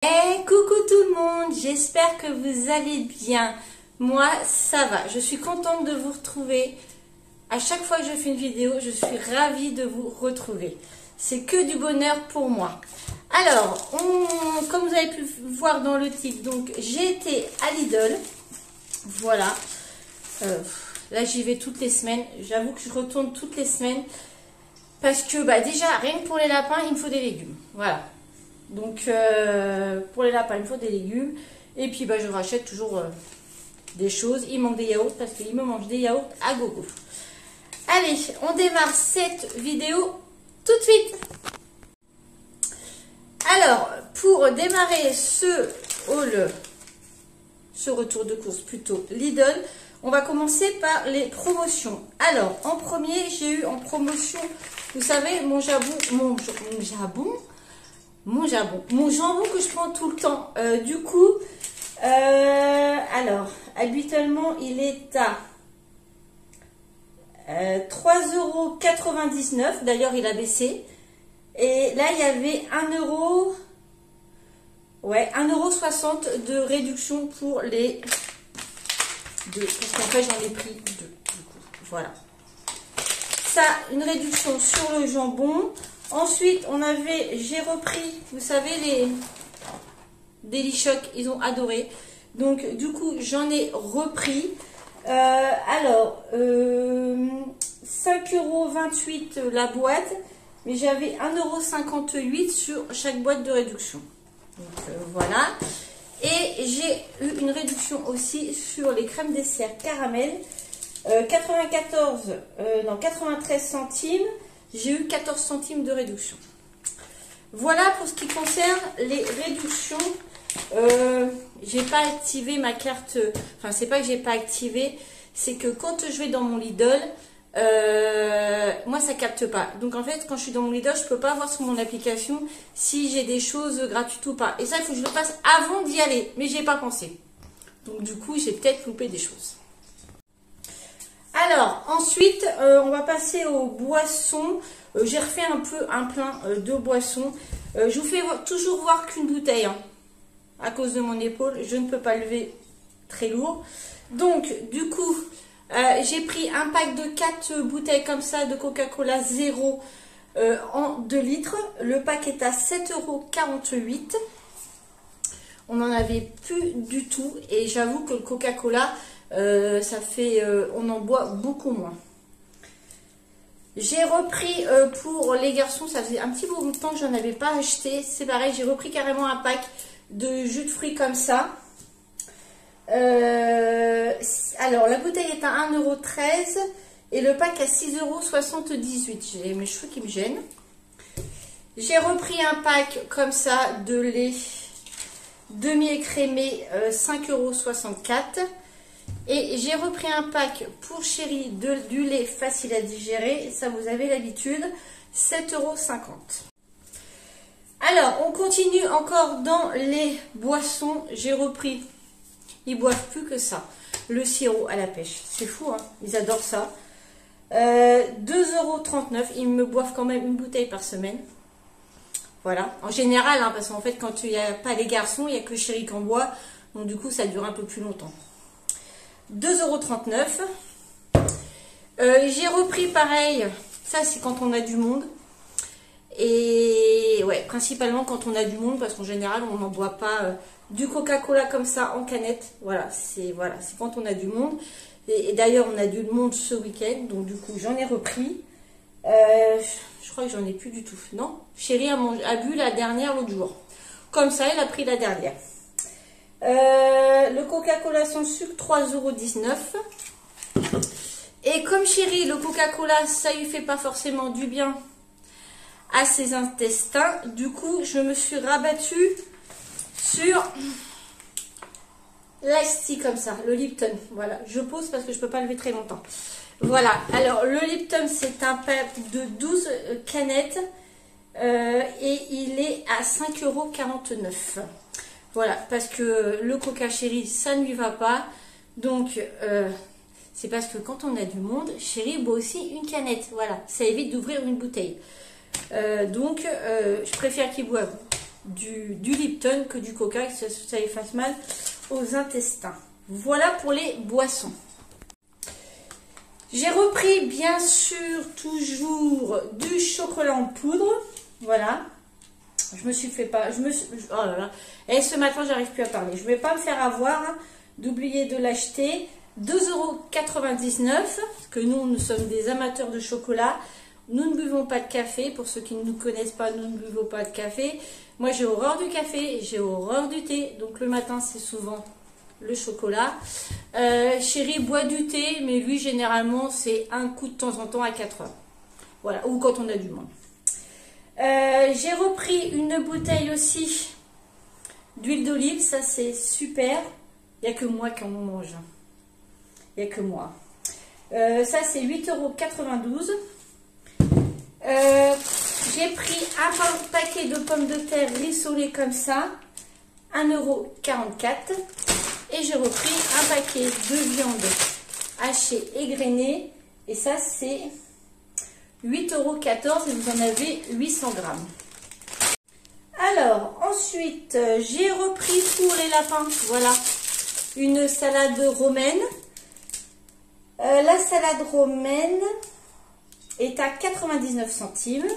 Coucou tout le monde, j'espère que vous allez bien. Moi, ça va. Je suis contente de vous retrouver. À chaque fois que je fais une vidéo, je suis ravie de vous retrouver. C'est que du bonheur pour moi. Alors, comme vous avez pu voir dans le titre, donc j'ai été à Lidl. Voilà. Là, j'y vais toutes les semaines. J'avoue que je retourne toutes les semaines. Parce que déjà, rien que pour les lapins, il me faut des légumes. Voilà. Donc, pour les lapins, il me faut des légumes. Et puis, je rachète toujours des choses. Il manque des yaourts parce qu'il me mange des yaourts à gogo. Allez, on démarre cette vidéo tout de suite. Alors, pour démarrer ce retour de course plutôt Lidl, on va commencer par les promotions. Alors, en premier, j'ai eu en promotion, vous savez, mon jambon que je prends tout le temps. Alors, habituellement, il est à 3,99 €. D'ailleurs, il a baissé. Et là, il y avait 1,60 € de réduction pour les deux. Parce qu'en fait, j'en ai pris deux. Du coup, voilà. Ça, une réduction sur le jambon. Ensuite, j'ai repris, vous savez, les Daily Shock, ils ont adoré. Donc, du coup, j'en ai repris. 5,28 € la boîte, mais j'avais 1,58 € sur chaque boîte de réduction. Donc, voilà. Et j'ai eu une réduction aussi sur les crèmes dessert caramel. 93 centimes. J'ai eu 14 centimes de réduction. Voilà pour ce qui concerne les réductions. J'ai pas activé ma carte. Enfin, c'est pas que j'ai pas activé, c'est que quand je vais dans mon Lidl, moi ça capte pas. Donc en fait, quand je suis dans mon Lidl, je peux pas voir sur mon application si j'ai des choses gratuites ou pas. Et ça, il faut que je le fasse avant d'y aller. Mais j'ai pas pensé. Donc du coup, j'ai peut-être loupé des choses. Alors, ensuite, on va passer aux boissons. J'ai refait un peu un plein de boissons. Je vous fais toujours voir qu'une bouteille. À cause de mon épaule, je ne peux pas lever très lourd. Donc, du coup, j'ai pris un pack de 4 bouteilles comme ça de Coca-Cola 0 en 2 litres. Le pack est à 7,48 €. On n'en avait plus du tout. Et j'avoue que le Coca-Cola, on en boit beaucoup moins. J'ai repris pour les garçons, ça faisait un petit bout de temps que j'en avais pas acheté. C'est pareil, j'ai repris carrément un pack de jus de fruits comme ça. Alors, la bouteille est à 1,13 € et le pack à 6,78 €. J'ai mes cheveux qui me gênent. J'ai repris un pack comme ça de lait demi-écrémé, 5,64 €. Et j'ai repris un pack pour chérie du lait facile à digérer. Ça, vous avez l'habitude. 7,50 €. Alors, on continue encore dans les boissons. J'ai repris. Ils boivent plus que ça. Le sirop à la pêche. C'est fou, hein. Ils adorent ça. 2,39 €. Ils me boivent quand même une bouteille par semaine. Voilà. En général, parce qu'en fait, quand il n'y a pas les garçons, il n'y a que chérie qui en boit. Donc, du coup, ça dure un peu plus longtemps. 2,39 €. J'ai repris pareil. Ça, c'est quand on a du monde. Et ouais, principalement quand on a du monde, parce qu'en général, on n'en boit pas du Coca-Cola comme ça en canette. Voilà, c'est quand on a du monde. Et d'ailleurs, on a du monde ce week-end. Donc, du coup, j'en ai repris. Je crois que j'en ai plus du tout. Non, chérie a bu la dernière l'autre jour. Comme ça, elle a pris la dernière. Le Coca-Cola sans sucre, 3,19 €. Et comme chérie, le Coca-Cola, ça lui fait pas forcément du bien à ses intestins. Du coup, je me suis rabattue sur l'Ice Tea comme ça, le Lipton. Voilà, je pose parce que je peux pas lever très longtemps. Voilà, alors le Lipton, c'est un pack de 12 canettes et il est à 5,49 €. Voilà, parce que le Coca chérie, ça ne lui va pas. Donc, c'est parce que quand on a du monde, chérie boit aussi une canette. Voilà, ça évite d'ouvrir une bouteille. Je préfère qu'ils boivent du Lipton que du coca, que ça lui fasse mal aux intestins. Voilà pour les boissons. J'ai repris bien sûr toujours du chocolat en poudre. Voilà. Je me suis fait pas. Oh là là. Et ce matin, j'arrive plus à parler. Je ne vais pas me faire avoir d'oublier de l'acheter. 2,99 €. Parce que nous sommes des amateurs de chocolat. Nous ne buvons pas de café. Pour ceux qui ne nous connaissent pas, nous ne buvons pas de café. Moi, j'ai horreur du café. J'ai horreur du thé. Donc le matin, c'est souvent le chocolat. Chéri boit du thé. Mais lui, généralement, c'est un coup de temps en temps à 4 heures. Voilà. Ou quand on a du monde. J'ai repris une bouteille aussi d'huile d'olive, ça c'est super. Il n'y a que moi qui en mange. Il n'y a que moi. Ça c'est 8,92 €. J'ai pris un paquet de pommes de terre rissolées comme ça, 1,44 € et j'ai repris un paquet de viande hachée égrenée et ça c'est 8,14 € et vous en avez 800 grammes. Alors ensuite j'ai repris pour les lapins, voilà, une salade romaine. La salade romaine est à 99 centimes.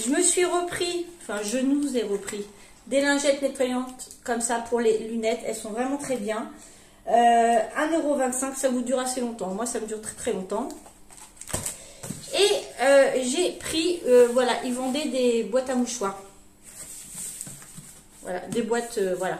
Je me suis repris, enfin je nous ai repris des lingettes nettoyantes comme ça pour les lunettes. Elles sont vraiment très bien. 1,25 €, ça vous dure assez longtemps. Moi ça me dure très très longtemps. Et j'ai pris, voilà, ils vendaient des boîtes à mouchoirs. Voilà, des boîtes, voilà.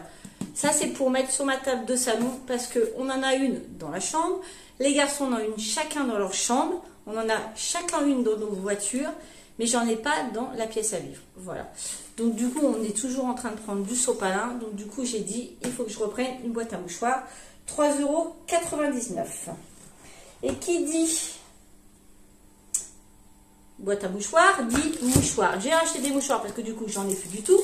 Ça c'est pour mettre sur ma table de salon parce qu'on en a une dans la chambre. Les garçons en ont une chacun dans leur chambre. On en a chacun une dans nos voitures. Mais j'en ai pas dans la pièce à vivre. Voilà. Donc du coup, on est toujours en train de prendre du sopalin. Donc du coup, j'ai dit, il faut que je reprenne une boîte à mouchoirs. 3,99 €. Et qui dit boîte à mouchoirs dit mouchoirs. J'ai acheté des mouchoirs parce que du coup, j'en ai plus du tout.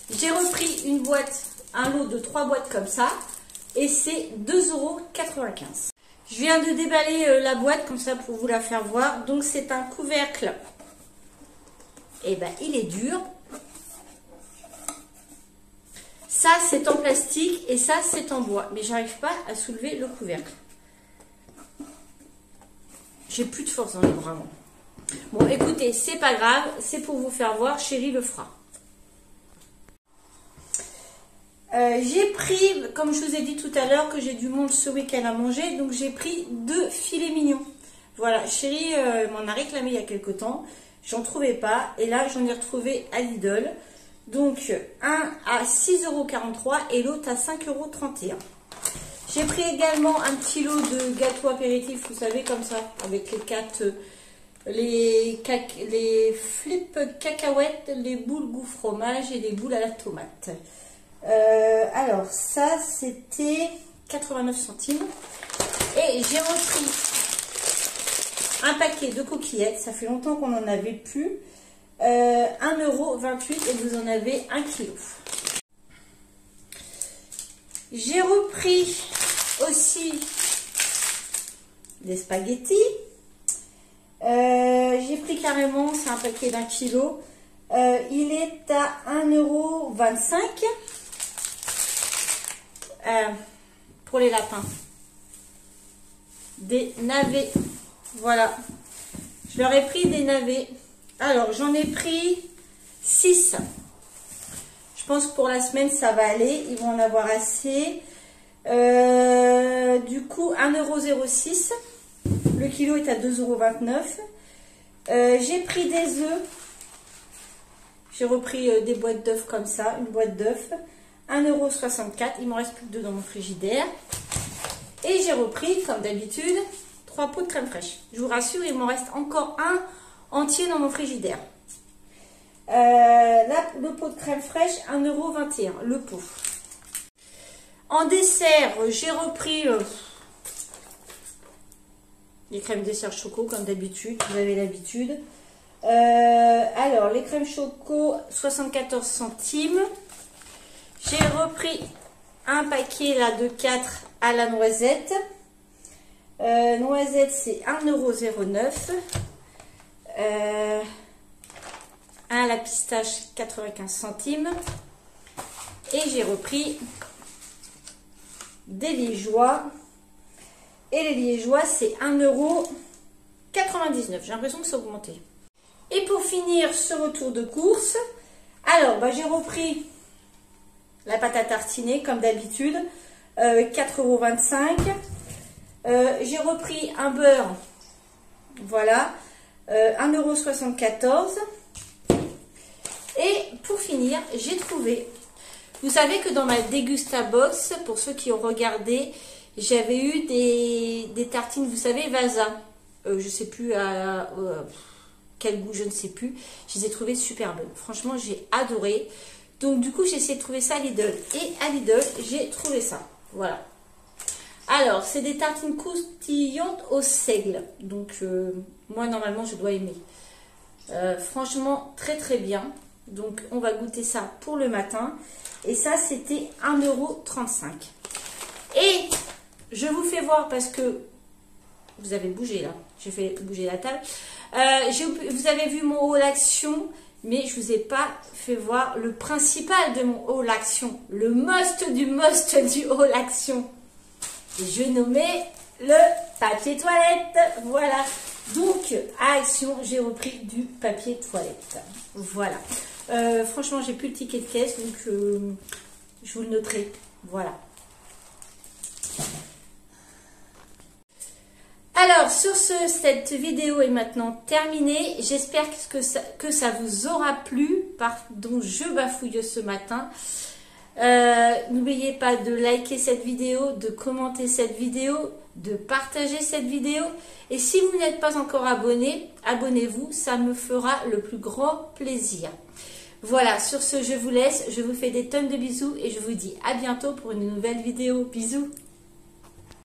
J'ai repris une boîte, un lot de 3 boîtes comme ça. Et c'est 2,95 €. Je viens de déballer la boîte comme ça pour vous la faire voir. Donc c'est un couvercle. Et ben il est dur. Ça c'est en plastique et ça c'est en bois. Mais j'arrive pas à soulever le couvercle. J'ai plus de force dans les bras. Moi. Bon écoutez, c'est pas grave. C'est pour vous faire voir. Chéri le fera. J'ai pris, comme je vous ai dit tout à l'heure, que j'ai du monde ce week-end à manger. Donc j'ai pris 2 filets mignons. Voilà, Chéri m'en a réclamé il y a quelques temps. J'en trouvais pas. Et là, j'en ai retrouvé à Lidl. Donc, un à 6,43 € et l'autre à 5,31 €. J'ai pris également un petit lot de gâteaux apéritifs, vous savez, comme ça, avec les flips cacahuètes, les boules goût fromage et les boules à la tomate. Alors, ça, c'était 89 centimes. Et j'ai repris un paquet de coquillettes. Ça fait longtemps qu'on n'en avait plus. 1,28 € et vous en avez 1 kg. J'ai repris aussi des spaghettis. J'ai pris carrément, c'est un paquet d'1 kg. Il est à 1,25 € pour les lapins. Des navets. Voilà. Je leur ai pris des navets. Alors, j'en ai pris 6. Je pense que pour la semaine, ça va aller. Ils vont en avoir assez. Du coup, 1,06 €. Le kilo est à 2,29 €. J'ai pris des œufs. J'ai repris des boîtes d'œufs comme ça. Une boîte d'œufs. 1,64 €. Il m'en reste plus que 2 dans mon frigidaire. Et j'ai repris, comme d'habitude, 3 pots de crème fraîche. Je vous rassure, il m'en reste encore un entier dans mon frigidaire. Là, le pot de crème fraîche, 1,21 € le pot. En dessert, j'ai repris les crèmes dessert choco, comme d'habitude. Vous avez l'habitude. Alors, les crèmes choco, 74 centimes. J'ai repris un paquet là de 4 à la noisette. Noisette, c'est 1,09 €. un à la pistache 95 centimes. Et j'ai repris des liégeois. Et les liégeois, c'est 1,99 €. J'ai l'impression que ça a augmenté. Et pour finir ce retour de course, alors j'ai repris la pâte à tartiner comme d'habitude, 4,25 €. J'ai repris un beurre, voilà, 1,74 €. Et pour finir, j'ai trouvé, vous savez que dans ma Dégusta Box, pour ceux qui ont regardé, j'avais eu des tartines, vous savez, Vasa. Je sais plus quel goût, je ne sais plus. Je les ai trouvées super bonnes. Franchement, j'ai adoré. Donc, du coup, j'ai essayé de trouver ça à Lidl. Et à Lidl, j'ai trouvé ça. Voilà. Alors, c'est des tartines croustillantes au seigle. Donc, moi, normalement, je dois aimer. Franchement, très, très bien. Donc, on va goûter ça pour le matin. Et ça, c'était 1,35 €. Et je vous fais voir parce que vous avez bougé là. J'ai fait bouger la table. Vous avez vu mon haul action, mais je ne vous ai pas fait voir le principal de mon haul action. Le must du haul action. Et je nommais le papier toilette. Voilà. Donc, à Action, j'ai repris du papier toilette. Voilà. Franchement, j'ai plus le ticket de caisse, donc je vous le noterai. Voilà. Alors, sur ce, cette vidéo est maintenant terminée. J'espère que ça vous aura plu. Pardon, je bafouille ce matin. N'oubliez pas de liker cette vidéo, de commenter cette vidéo, de partager cette vidéo. Et si vous n'êtes pas encore abonné, abonnez-vous. Ça me fera le plus grand plaisir. Voilà, sur ce, je vous laisse. Je vous fais des tonnes de bisous et je vous dis à bientôt pour une nouvelle vidéo. Bisous!